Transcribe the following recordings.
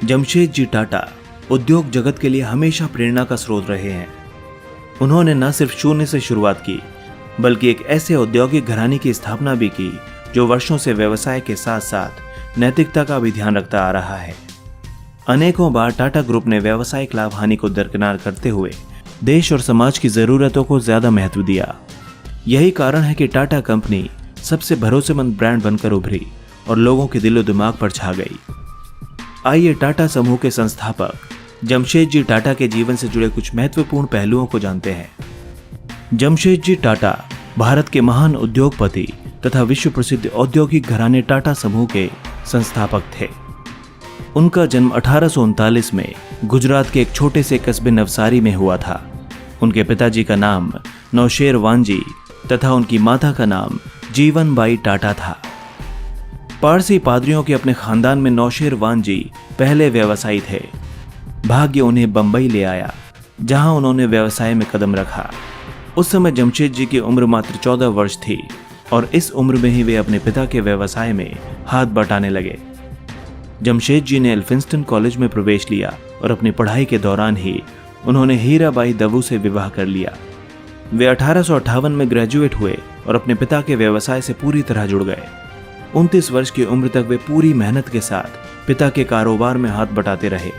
जमशेद जी टाटा उद्योग जगत के लिए हमेशा प्रेरणा का स्रोत रहे हैं। उन्होंने न सिर्फ शून्य से शुरुआत की, बल्कि एक ऐसे औद्योगिक घराने की स्थापना भी की जो वर्षों से व्यवसाय के साथ साथ नैतिकता का भी ध्यान रखता आ रहा है। अनेकों बार टाटा ग्रुप ने व्यावसायिक लाभ हानि को दरकिनार करते हुए देश और समाज की जरूरतों को ज्यादा महत्व दिया। यही कारण है कि टाटा कंपनी सबसे भरोसेमंद ब्रांड बनकर उभरी और लोगों के दिलो दिमाग पर छा गई। आइए टाटा समूह के संस्थापक जमशेद जी टाटा के जीवन से जुड़े कुछ महत्वपूर्ण पहलुओं को जानते हैं। जमशेद जी टाटा भारत के महान उद्योगपति तथा विश्व प्रसिद्ध औद्योगिक घराने टाटा समूह के संस्थापक थे। उनका जन्म 1839 में गुजरात के एक छोटे से कस्बे नवसारी में हुआ था। उनके पिताजी का नाम नौशेर वांजी तथा उनकी माता का नाम जीवनबाई टाटा था। पारसी पादरियों के अपने खानदान में नौशेर वांजी पहले व्यवसायी थे। भाग्य उन्हें बंबई ले आया, जहां उन्होंने व्यवसाय में कदम रखा। उस समय जमशेद जी की उम्र मात्र 14 वर्ष थी और इस उम्र में ही वे अपने पिता के व्यवसाय में हाथ बटाने लगे। जमशेद जी ने एल्फिंस्टन कॉलेज में प्रवेश लिया और अपनी पढ़ाई के दौरान ही उन्होंने हीराबाई दवू से विवाह कर लिया। वे 1858 में ग्रेजुएट हुए और अपने पिता के व्यवसाय से पूरी तरह जुड़ गए। 29 वर्ष की उम्र तक वे पूरी मेहनत के साथ पिता के कारोबार में हाथ बटाते रहे,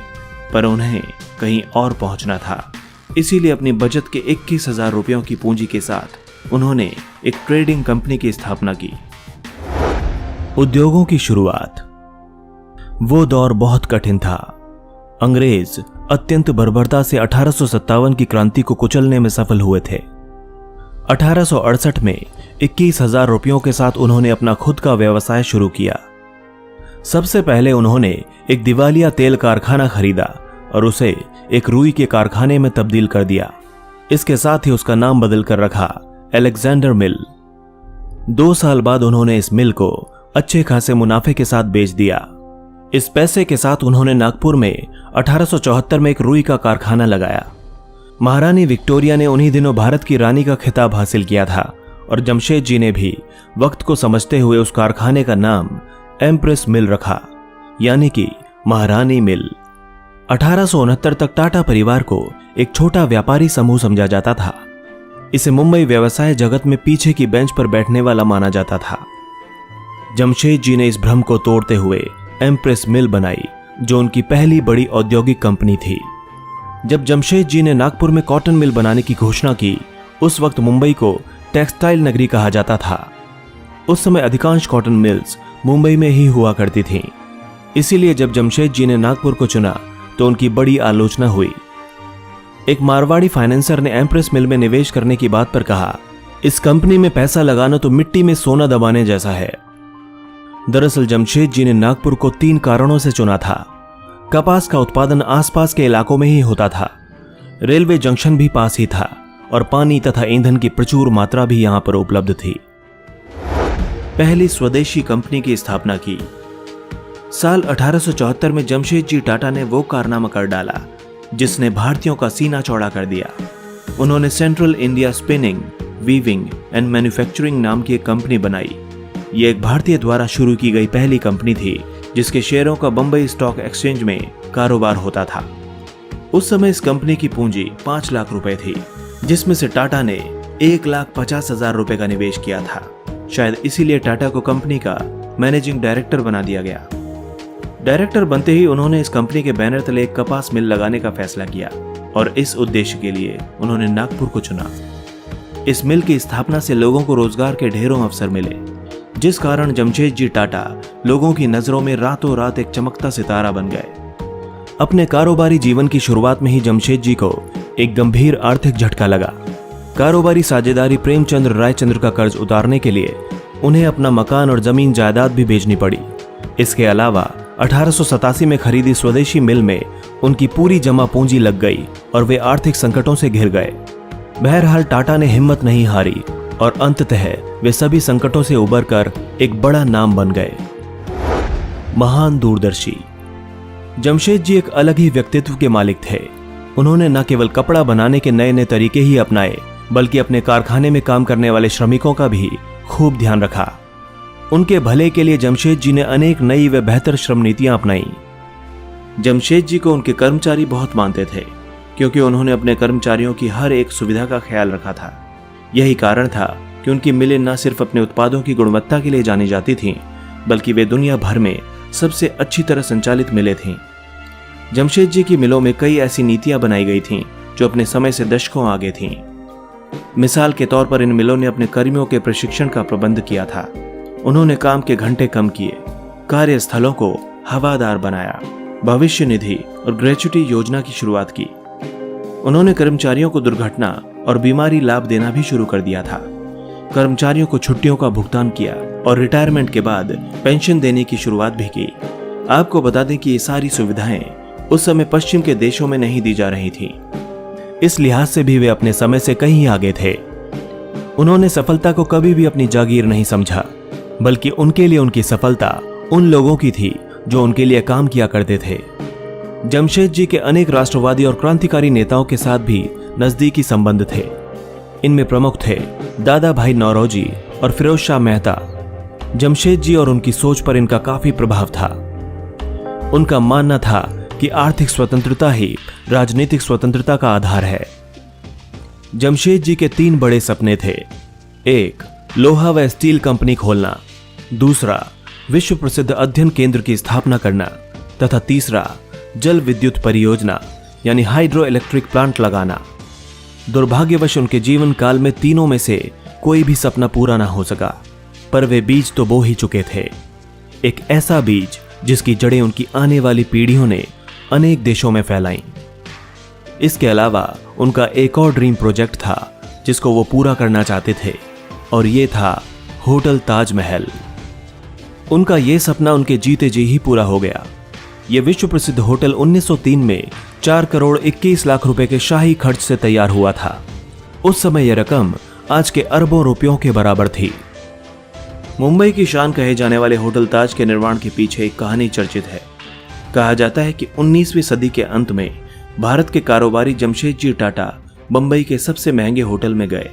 पर उन्हें कहीं और पहुंचना था। इसीलिए अपनी बचत के 21,000 रुपयों की पूंजी के साथ उन्होंने एक ट्रेडिंग कंपनी की स्थापना की। उद्योगों की शुरुआत। वो दौर बहुत कठिन था। अंग्रेज अत्यंत बर्बरता से 1857 की क्रांति को कुचलने में सफल हुए थे। 1868 में 21,000 रुपयों के साथ उन्होंने अपना खुद का व्यवसाय शुरू किया। सबसे पहले उन्होंने एक दिवालिया तेल कारखाना खरीदा और उसे एक रुई के कारखाने में तब्दील कर दिया। इसके साथ ही उसका नाम बदलकर रखा अलेक्जेंडर मिल। 2 साल बाद उन्होंने इस मिल को अच्छे खासे मुनाफे के साथ बेच दिया। इस पैसे के साथ उन्होंने नागपुर में 1874 में एक रुई का कारखाना लगाया। महारानी विक्टोरिया ने उन्हीं दिनों भारत की रानी का खिताब हासिल किया था और जमशेद जी ने भी वक्त को समझते हुए उस कारखाने का नाम एम्प्रेस मिल रखा, यानी कि महारानी मिल। 1869 तक टाटा परिवार को एक छोटा व्यापारी समूह समझा जाता था। इसे मुंबई व्यवसाय जगत में पीछे की बेंच पर बैठने वाला माना जाता था। जमशेद जी ने इस भ्रम को तोड़ते हुए एम्प्रेस मिल बनाई, जो उनकी पहली बड़ी औद्योगिक कंपनी थी। जब जमशेद जी ने नागपुर में कॉटन मिल बनाने की घोषणा की, उस वक्त मुंबई को टेक्सटाइल नगरी कहा जाता था। उस समय अधिकांश कॉटन मिल्स मुंबई में ही हुआ करती थीं। इसीलिए जब जमशेद जी ने नागपुर को चुना तो उनकी बड़ी आलोचना हुई। एक मारवाड़ी फाइनेंसर ने एम्प्रेस मिल में निवेश करने की बात पर कहा, इस कंपनी में पैसा लगाना तो मिट्टी में सोना दबाने जैसा है। दरअसल जमशेद जी ने नागपुर को 3 कारणों से चुना था। कपास का उत्पादन आसपास के इलाकों में ही होता था, रेलवे जंक्शन भी पास ही था और पानी तथा ईंधन की प्रचुर मात्रा भी यहां पर उपलब्ध थी। पहली स्वदेशी कंपनी की स्थापना की। साल 1874 में जमशेद जी टाटा ने वो कारनामा कर डाला जिसने भारतीयों का सीना चौड़ा कर दिया। उन्होंने central India spinning, weaving and manufacturing नाम की एक कंपनी बनाई। ये एक भारतीय द्वारा शुरू की गई पहली कंपनी थी जिसके शेयरों का बंबई स्टॉक एक्सचेंज में कारोबार होता था। उस समय इस कंपनी की पूंजी 5 लाख रुपए थी, जिसमें से टाटा ने 1,50,000 रुपए का निवेश किया था। शायद इसीलिए टाटा को कंपनी का मैनेजिंग डायरेक्टर बना दिया गया। डायरेक्टर बनते ही उन्होंने इस कंपनी के बैनर तले एक कपास मिल लगाने का फैसला किया और इस उद्देश्य के लिए उन्होंने नागपुर को चुना। इस मिल की स्थापना से लोगों को रोजगार के ढेरों अवसर मिले, जिस कारण जमशेद जी टाटा लोगों की नजरों में रातों रात एक चमकता सितारा बन गए। अपने कारोबारी जीवन की शुरुआत में ही जमशेद जी को एक गंभीर आर्थिक झटका लगा। कारोबारी साझेदारी प्रेमचंद्र रायचंद्र का कर्ज उतारने के लिए उन्हें अपना मकान और जमीन जायदाद भी बेचनी पड़ी। इसके अलावा 1887 में खरीदी स्वदेशी मिल में उनकी पूरी जमा पूंजी लग गई और वे आर्थिक संकटों से घिर गए। बहरहाल टाटा ने हिम्मत नहीं हारी और अंततः वे सभी संकटों से उबरकर एक बड़ा नाम बन गए। महान दूरदर्शी। जमशेद जी एक अलग ही व्यक्तित्व के मालिक थे। उन्होंने न केवल कपड़ा बनाने के नए नए तरीके ही अपनाए, बल्कि अपने कारखाने में काम करने वाले श्रमिकों का भी खूब ध्यान रखा। उनके भले के लिए जमशेद जी ने अनेक नई व बेहतर श्रम नीतियां अपनाई। जमशेद जी को उनके कर्मचारी बहुत मानते थे, क्योंकि उन्होंने अपने कर्मचारियों की हर एक सुविधा का ख्याल रखा था। यही कारण था कि उनकी मिलें न सिर्फ अपने उत्पादों की गुणवत्ता के लिए जानी जाती थीं, बल्कि वे दुनिया भर में सबसे अच्छी तरह संचालित मिलें थीं। जमशेद जी की मिलों में कई ऐसी नीतियां बनाई गई थीं जो अपने समय से दशकों आगे थीं। मिसाल के तौर पर इन मिलों ने अपने कर्मियों के प्रशिक्षण का प्रबंध किया था। उन्होंने काम के घंटे कम किए, कार्यस्थलों को हवादार बनाया, भविष्य निधि और ग्रेच्युटी योजना की शुरुआत की। उन्होंने कर्मचारियों को दुर्घटना और बीमारी लाभ देना भी शुरू कर दिया था। कर्मचारियों को छुट्टियों का भुगतान किया और रिटायरमेंट के बाद पेंशन देने की शुरुआत भी की। आपको बता दें कि ये सारी सुविधाएं उस समय पश्चिम के देशों में नहीं दी जा रही थीं। इस लिहाज से भी वे अपने समय से कहीं आगे थे। उन्होंने सफलता को कभी भी अपनी जागीर नहीं समझा, बल्कि उनके लिए उनकी सफलता उन लोगों की थी जो उनके लिए काम किया करते थे। जमशेद जी के अनेक राष्ट्रवादी और क्रांतिकारी नेताओं के साथ भी नजदीकी संबंध थे। इनमें प्रमुख थे दादा भाई नौरोजी और फिरोज शाह मेहता। जमशेद जी और उनकी सोच पर इनका काफी प्रभाव था। उनका मानना था कि आर्थिक स्वतंत्रता ही राजनीतिक स्वतंत्रता का आधार है। जमशेद जी के 3 बड़े सपने थे। एक, लोहा व स्टील कंपनी खोलना। दूसरा, विश्व प्रसिद्ध अध्ययन केंद्र की स्थापना करना। तथा तीसरा, जल विद्युत परियोजना यानी हाइड्रो इलेक्ट्रिक प्लांट लगाना। दुर्भाग्यवश उनके जीवन काल में तीनों में से कोई भी सपना पूरा ना हो सका, पर वे बीज तो बो ही चुके थे। एक ऐसा बीज जिसकी जड़ें उनकी आने वाली पीढ़ियों ने अनेक देशों में फैलाईं। इसके अलावा उनका एक और ड्रीम प्रोजेक्ट था जिसको वो पूरा करना चाहते थे, और ये था होटल ताजमहल। उनका ये सपना उनके जीते जी ही पूरा हो गया। यह विश्व प्रसिद्ध होटल 1903 में 4 करोड़ 21 लाख रुपए के शाही खर्च से तैयार हुआ था। उस समय यह रकम आज के अरबों रुपयों के बराबर थी। मुंबई की शान कहे जाने वाले होटल ताज के निर्माण के पीछे एक कहानी चर्चित है। कहा जाता है कि 19वीं सदी के अंत में भारत के कारोबारी जमशेद जी टाटा बंबई के सबसे महंगे होटल में गए।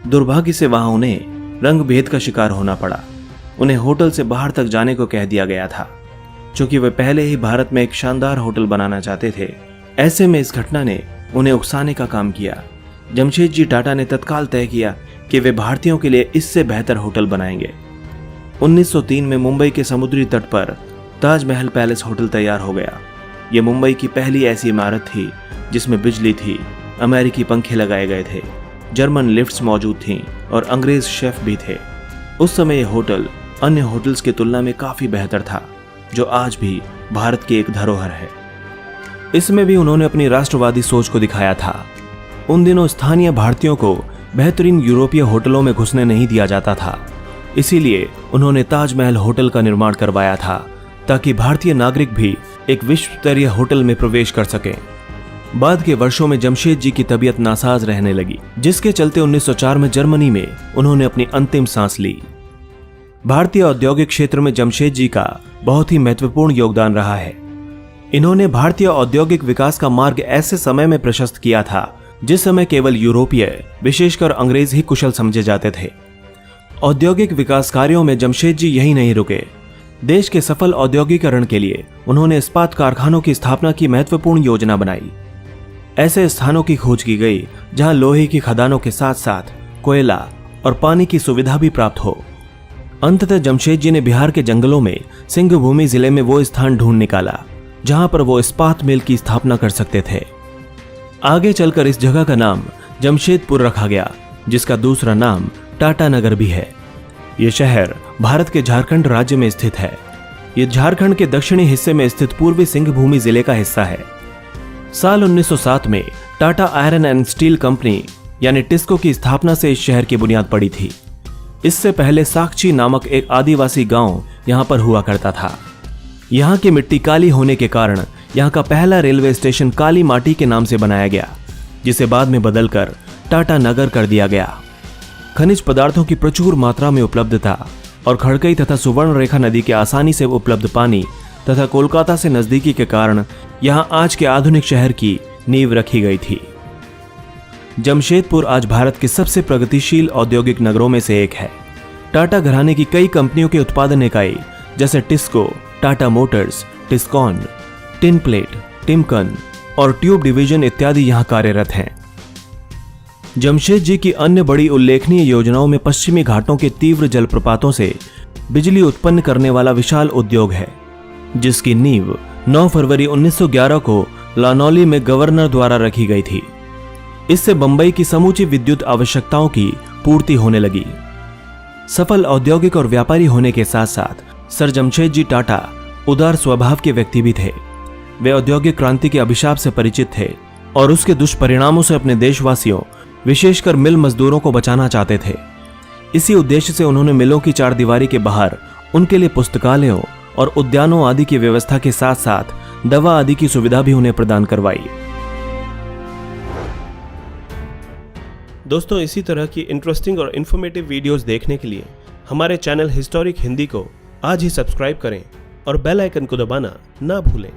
दुर्भाग्य से वहां उन्हें रंग भेद का शिकार होना पड़ा। उन्हें होटल से बाहर तक जाने को कह दिया गया था, चूंकि वे पहले ही भारत में एक शानदार होटल बनाना चाहते थे। ऐसे में इस घटना ने उन्हें उकसाने का काम किया। जमशेद जी टाटा ने तत्काल तय किया कि वे भारतीयों के लिए इससे बेहतर होटल बनाएंगे। 1903 में मुंबई के समुद्री तट पर ताजमहल पैलेस होटल तैयार हो गया। यह मुंबई की पहली ऐसी इमारत थी जिसमें बिजली थी, अमेरिकी पंखे लगाए गए थे, जर्मन लिफ्ट्स मौजूद थीं और अंग्रेज शेफ भी थे। उस समय यह होटल अन्य होटल्स की तुलना में काफी बेहतर था, जो आज भी भारत की एक धरोहर है। इसमें भी उन्होंने अपनी राष्ट्रवादी सोच को दिखाया था। उन दिनों स्थानीय भारतीयों को बेहतरीन यूरोपीय होटलों में घुसने नहीं दिया जाता था, इसीलिए उन्होंने ताजमहल होटल का निर्माण करवाया था ताकि भारतीय नागरिक भी एक विश्व स्तरीय होटल में प्रवेश कर सकें। बाद के वर्षों में जमशेद जी की तबीयत नासाज रहने लगी, जिसके चलते 1904 में जर्मनी में उन्होंने अपनी अंतिम सांस ली। भारतीय औद्योगिक क्षेत्र में जमशेद जी का बहुत ही महत्वपूर्ण योगदान रहा है। इन्होंने भारतीय औद्योगिक विकास का मार्ग ऐसे समय में प्रशस्त किया था जिस समय केवल यूरोपीय, विशेषकर अंग्रेज ही कुशल समझे जाते थे। औद्योगिक विकास कार्यों में जमशेद जी यही नहीं रुके। देश के सफल औद्योगिकरण के लिए उन्होंने इस्पात कारखानों की स्थापना की महत्वपूर्ण योजना बनाई। ऐसे स्थानों की खोज की गई जहां लोहे की खदानों के साथ साथ कोयला और पानी की सुविधा भी प्राप्त हो। अंततः जमशेद जी ने बिहार के जंगलों में सिंहभूमि जिले में वो स्थान ढूंढ निकाला जहां पर वो इस्पात मिल की स्थापना कर सकते थे। आगे चलकर इस जगह का नाम जमशेदपुर रखा गया, जिसका दूसरा नाम टाटा नगर भी है। यह शहर भारत के झारखंड राज्य में स्थित है। यह झारखंड के दक्षिणी हिस्से में स्थित पूर्वी सिंहभूमि जिले का हिस्सा है। साल 1907 में Tata iron and steel company यानी टिस्को की स्थापना से इस शहर की बुनियाद पड़ी थी। इससे पहले साक्षी नामक एक आदिवासी गांव यहां पर हुआ करता था। यहां की मिट्टी काली होने के कारण यहां का पहला रेलवे स्टेशन काली माटी के नाम से बनाया गया, जिसे बाद में बदलकर टाटा नगर कर दिया गया। खनिज पदार्थों की प्रचुर मात्रा में उपलब्धता और खड़कई तथा सुवर्ण रेखा नदी के आसानी से उपलब्ध पानी तथा कोलकाता से नजदीकी के कारण यहां आज के आधुनिक शहर की नींव रखी गई थी। जमशेदपुर आज भारत के सबसे प्रगतिशील औद्योगिक नगरों में से एक है। टाटा घराने की कई कंपनियों के उत्पादन इकाई जैसे TISCO, Tata Motors, Tiscon, tin plate, Timken और ट्यूब डिवीजन इत्यादि यहां कार्यरत हैं। जमशेद की अन्य बड़ी उल्लेखनीय योजनाओं में पश्चिमी घाटों के तीव्र जलप्रपातों से बिजली उत्पन्न करने वाला विशाल उद्योग है, जिसकी नींव 9 फरवरी 1911 को लानौली में गवर्नर द्वारा रखी गई थी। इससे बंबई की समूची विद्युत आवश्यकताओं की पूर्ति होने लगी। सफल औद्योगिक और व्यापारी होने के साथ साथ सर जमशेद टाटा उदार स्वभाव के व्यक्ति भी थे। वे औद्योगिक क्रांति के अभिशाप से परिचित थे और उसके दुष्परिणामों से अपने देशवासियों, विशेषकर मिल मजदूरों को बचाना चाहते थे। इसी उद्देश्य से उन्होंने मिलों की चारदीवारी के बाहर उनके लिए पुस्तकालयों और उद्यानों आदि की व्यवस्था के साथ साथ दवा आदि की सुविधा भी उन्हें प्रदान करवाई। दोस्तों, इसी तरह की इंटरेस्टिंग और इन्फॉर्मेटिव वीडियोस देखने के लिए हमारे चैनल हिस्टोरिक हिंदी को आज ही सब्सक्राइब करें और बेल आइकन को दबाना ना भूलें।